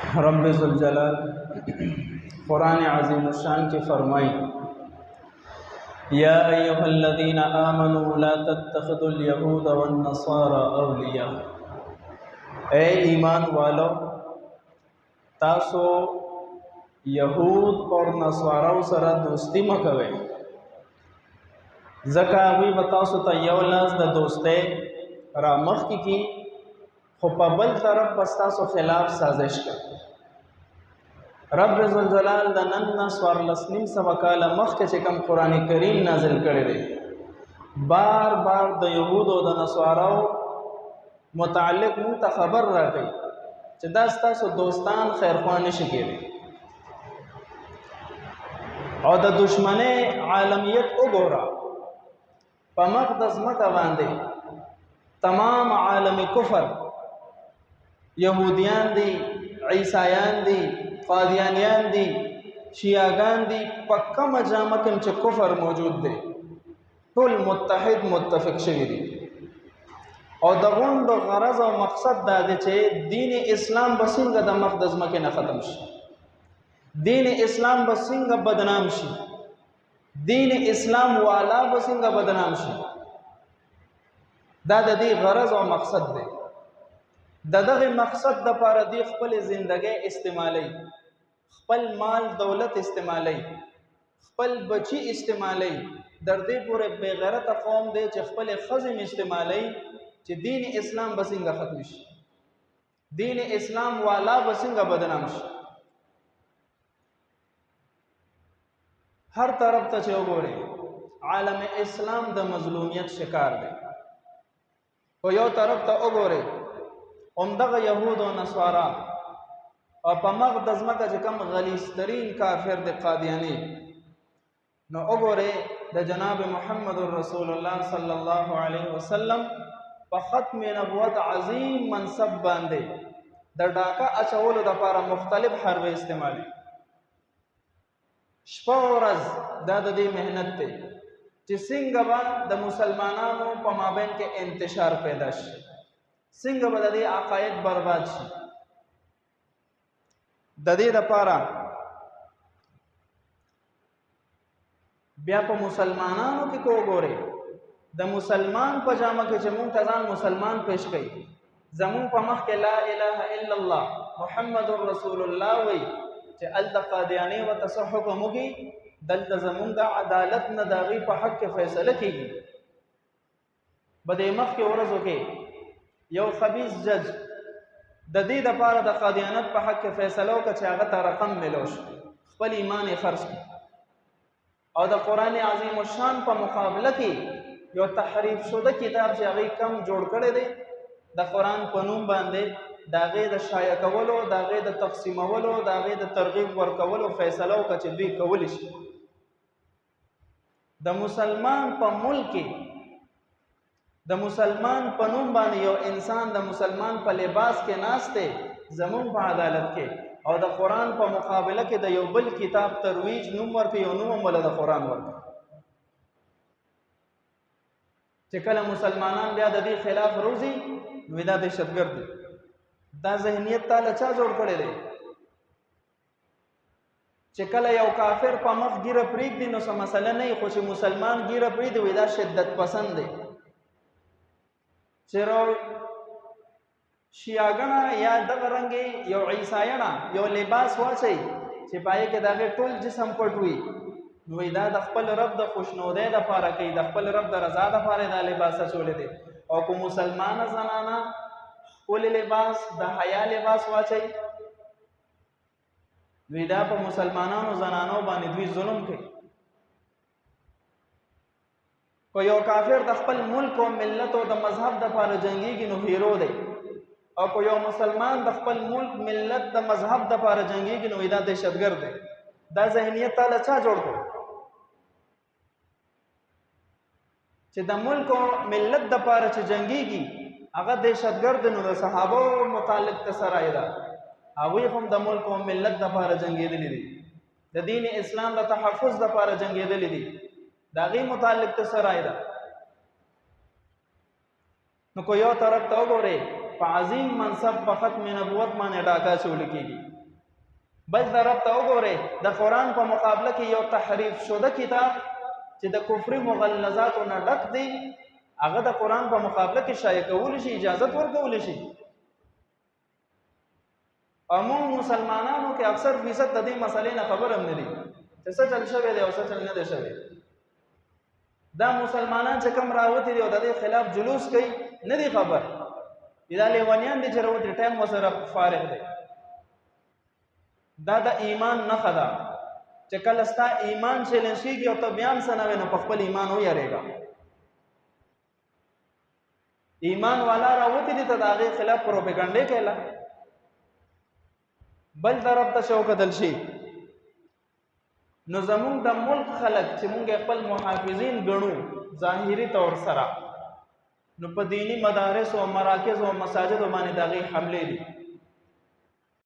रब ज़ुलजलाल कुरान अज़ीम शान के फरमाई, या अय्युहल्लज़ीना आमनू ला तत्तखिज़ुल यहूद वन्नसारा अवलिया। ए ईमान वालो, तासो यहूद और नसाराओ सरा दोस्ती मकवे, ज़का हगोई बतासो ता यौ लास द दोस्ते रा मख्की की खो पा बल तरफ बस तासो खिलाफ साजिश कर। रब ज़ुलजलाल द नन्ना स्वारलसनिम सवा काला मख्के चे कम कुरान करीम नाजिल करे दे, बार बार द यहूद और द नसाराओ मुतालिक मुँह ता खबर रा गई चे दास तासो दोस्तान खैरख्वाह नशि केरे और द दुश्मने आलमियत उगोरा पा मक़दस मका बांधे तमाम आलमी कुफर यहूदियान दी, ईसायान दी, कादियानियान दी, शियागान दी, पक्का मजामकम चे कुफर मौजूद दे, कुल मुत्तहिद मुत्तफिक शवीरी और दगुन द गरज और मकसद दादे चे दीन इस्लाम बसिंगा द मक़दस मके न ख़त्म शी, दीन इस्लाम बसिंगा बदनाम शी, दीन इस्लाम वाला बसिंगा बदनाम शी। दा दी गरज और मकसद दे, ददग़ मकसद द पारा दी खपल जिंदगी इस्तेमाली, खपल माल दौलत इस्तेमाली, खपल बची इस्तेमाली, दर्दे पूरे बेगैरत कौम दे चे खपल खज़म इस्तेमाली चे दीन इस्लाम बसिंगा ख़त्म शी, दीन इस्लाम वाला बसिंगा बदनाम शी। हर तरफ ता चे गोरे आलम इस्लाम द मजलूमियत शिकार दे, तो यो तरफ ता गोरे उमदग यहूद और नस्वारा और पमक दजमा का जकम गलीस्तरीन काफिर दे कादियानी न ओगोरे द जनाब मुहम्मद रसूलुल्लाह सल्लल्लाहु अलैहि वसल्लम प ख़त्म नबुवत अजीम मनसब बांधे द डाका अचवल द पारा मुख्तलिफ हरबे इस्तेमाली शपौरज दादी मेहनत थे चिसिंगबा द मुसलमानों प माबैन के इंतशार पैदाश सिंग बददी आकायद बर्बाद शी ददी द पारा ब्या प मुसलमानों की को गोरे द मुसलमान पजामा के जमुन तजान मुसलमान पेश गई जमुन प मख के ला इलाहा इल्लल्लाह मुहम्मदुर रसूलुल्लाह वई चे अल तकादियानी व तसहुक मुगी दल जमुन द अदालत न दागी प हक के फैसले कीगी बदे मख के औरजों के यो खबीस जज ददी द पारा द कादियानत प हक के फैसलों का चागत रकम मिलोश खपल ईमान खर्च की और द कुरान अज़ीम शान प मुकाबला की यो तहरीफ शुदा किताब से अगी कम जोड़ करे दे द कुरान पनूम बांधे दागे द शाया कवलो दागे द तक़सीमवलो दागे द तरगीब वर कवलो फैसलों का चिद्वी कवलिश द मुसलमान प मुल्क द मुसलमान पनुम बानी यो इंसान द मुसलमान प लिबास के नास्ते जमुन प अदालत के और द कुरान प मुकाबला के द यो बल किताब तरवीज नुमर के यो नुम वाला द कुरान वर्क चिकल मुसलमानान ब्या दी खिलाफ रोजी विदा दहशतगर्द दा जहनियत ताला चा जोड़ पड़े दे चिकल यो काफिर प मफ गिर प्रीत दिन स मसला नहीं खुश मुसलमान गिर प्रीत विदा शिद्दत पसंद है चेरो शियागना या दग रंगे यो ईसायना यो लिबास वाचे सिपाही के दागे टोल जिसम पटुई नुइदा दखपल रब द खुशनोदे द पारा कई दखपल रब द रजा द पारे दा लिबास चोले दे और को मुसलमान जनाना कोले लिबास द हया लिबास वाचे नुइदा प मुसलमानानो जनानो बानी दुई जुल्म के को यो काफिर दखपल मुल्क और मिल्लत और द मजहब द पार जंगी की हीरो दे और को यो मुसलमान दखपल मुल्क मिल्लत द मजहब द पार जंगी की नुइदा दहशतगर्द दे दा जहनियत ताल अच्छा जोड़ को चे द मुल्क और मिल्लत द पार चे जंगी की अगर दहशतगर्द नु सहाबो मुतालिक तसराइदा अवी हम द मुल्क और मिल्लत द पार जंगी दिली दी द दीन इस्लाम द तहफ़्फ़ुज़ द पार जंगी दिली दी दागी मुतालिक तसराइदा नु को यो तरफ तो गोरे अजीम मनसब फ़क़त में नबूवत माने डाका चोल कीगी بل طرف ته وګورئ د قرآن په مقابله کې یو تحریف شده کتاب چې د کفري مغلظاتو نه ډک دی هغه د قرآن په مقابله کې شایع کولی شي اجازت ورکولی شي او موږ مسلمانانو کې اکثر فیصد د دې مسلې نه خبر هم نه دي چې څه چل شوی دی او څه چل نه دی شوی دا مسلمانان چې کوم راوتي دي او د دې خلاف جلوس کوي نه دي خبر دا لیونیان دي چې راوتي ټایم وسره فارغ دی دا د ایمان نښه ده چې کله ستا ایمان چیلنج کېږي او ته بیا هم څه نه وې نو په خپل ایمان ویرېږه ایمان والا راوتي دي ته د هغې خلاف پروپیګنډې کوله بل طرف ته شو کتل شي نو زمونږ د ملک خلک چې مونږ خپل محافظین ګڼو ظاهري طور سره نو په دینی مدارس او مراکز او مساجد باندې د هغې حملې دي